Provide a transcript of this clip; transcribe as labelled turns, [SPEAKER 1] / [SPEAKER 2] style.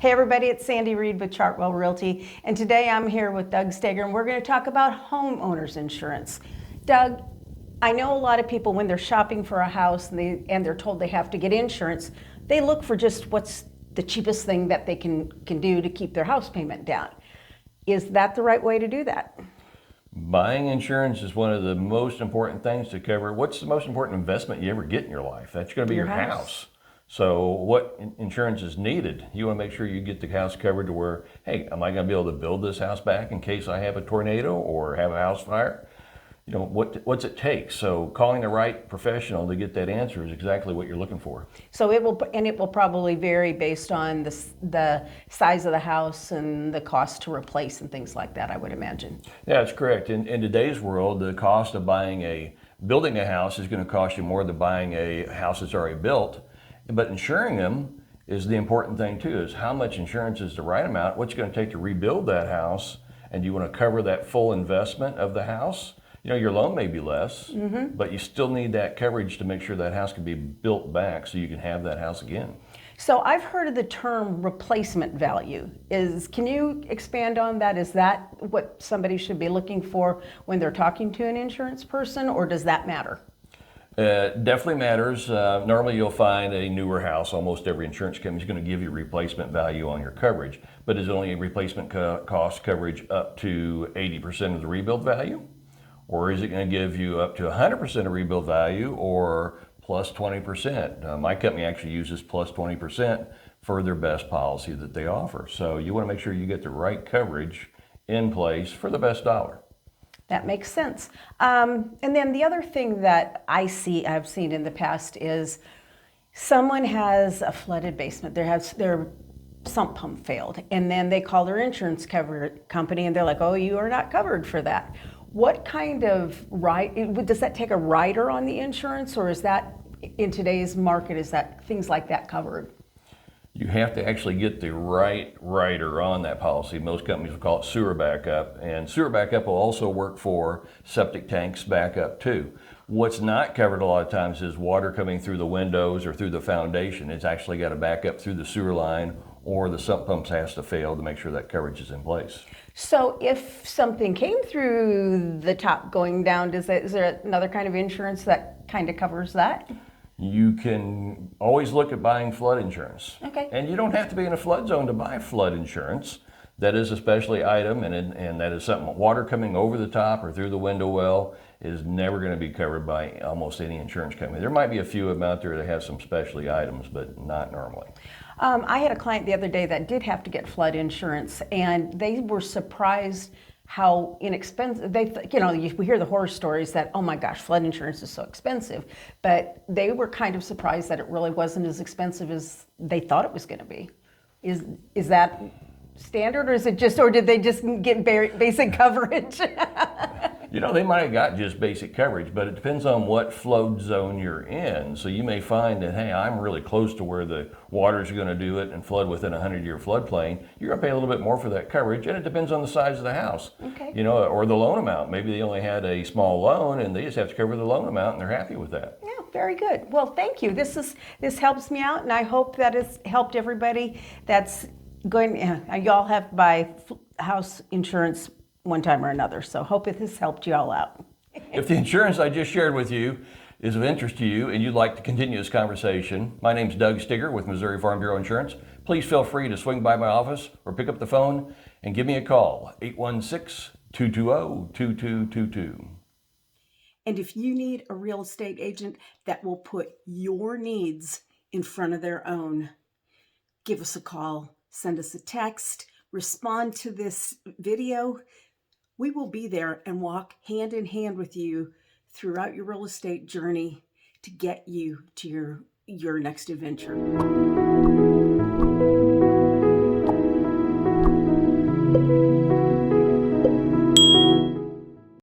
[SPEAKER 1] Hey everybody, it's Sandi Reed with Chartwell Realty, and today I'm here with Doug Steger, and we're going to talk about homeowners insurance. Doug, I know a lot of people when they're shopping for a house and they're told they have to get insurance, they look for just what's the cheapest thing that they can do to keep their house payment down. Is that the right way to do that?
[SPEAKER 2] Buying insurance is one of the most important things to cover. What's the most important investment you ever get in your life? That's going to be your house. So what insurance is needed? You want to make sure you get the house covered to where, hey, am I going to be able to build this house back in case I have a tornado or have a house fire? You know, what's it take? So calling the right professional to get that answer is exactly what you're looking for.
[SPEAKER 1] So it will probably vary based on the size of the house and the cost to replace and things like that, I would imagine.
[SPEAKER 2] Yeah, that's correct. In today's world, the cost of building a house is going to cost you more than buying a house that's already built. But insuring them is the important thing too, is how much insurance is the right amount, what's it going to take to rebuild that house, and you want to cover that full investment of the house. You know, your loan may be less, but you still need that coverage to make sure that house can be built back so you can have that house again.
[SPEAKER 1] So I've heard of the term replacement value. Can you expand on that? Is that what somebody should be looking for when they're talking to an insurance person, or does that matter?
[SPEAKER 2] Definitely matters. Normally you'll find a newer house, almost every insurance company is going to give you replacement value on your coverage, but is only a replacement cost coverage up to 80% of the rebuild value? Or is it going to give you up to 100% of rebuild value or plus 20%? My company actually uses plus 20% for their best policy that they offer. So you want to make sure you get the right coverage in place for the best dollar.
[SPEAKER 1] That makes sense. And then the other thing that I've seen in the past is someone has a flooded basement. Their sump pump failed, and then they call their insurance company and they're like, oh, you are not covered for that. What kind of does that take a rider on the insurance, or is that in today's market, is that things like that covered?
[SPEAKER 2] You have to actually get the right rider on that policy. Most companies will call it sewer backup, and sewer backup will also work for septic tanks backup too. What's not covered a lot of times is water coming through the windows or through the foundation. It's actually got to back up through the sewer line, or the sump pumps has to fail to make sure that coverage is in place.
[SPEAKER 1] So if something came through the top going down, is there another kind of insurance that kind of covers that?
[SPEAKER 2] You can always look at buying flood insurance.
[SPEAKER 1] Okay.
[SPEAKER 2] And you don't have to be in a flood zone to buy flood insurance. That is a specialty item, and that is something, water coming over the top or through the window well is never going to be covered by almost any insurance company. There might be a few of them out there that have some specialty items, but not normally.
[SPEAKER 1] I had a client the other day that did have to get flood insurance, and they were surprised how inexpensive we hear the horror stories that, oh my gosh, flood insurance is so expensive, but they were kind of surprised that it really wasn't as expensive as they thought it was going to be. Is that standard, or did they just get basic coverage?
[SPEAKER 2] You know, they might have got just basic coverage, but it depends on what flood zone you're in. So you may find that, hey, I'm really close to where the water's going to do it and flood within a 100-year floodplain. You're going to pay a little bit more for that coverage, and it depends on the size of the house.
[SPEAKER 1] Okay.
[SPEAKER 2] You know, or the loan amount. Maybe they only had a small loan and they just have to cover the loan amount and they're happy with that.
[SPEAKER 1] Yeah, very good. Well, thank you. This helps me out, and I hope that it's helped everybody that's going. Y'all have to buy house insurance one time or another, so hope it has helped you all out.
[SPEAKER 2] If the insurance I just shared with you is of interest to you and you'd like to continue this conversation, my name's Doug Steger with Missouri Farm Bureau Insurance. Please feel free to swing by my office or pick up the phone and give me a call, 816-220-2222.
[SPEAKER 1] And if you need a real estate agent that will put your needs in front of their own, give us a call, send us a text, respond to this video. We will be there and walk hand in hand with you throughout your real estate journey to get you to your next adventure.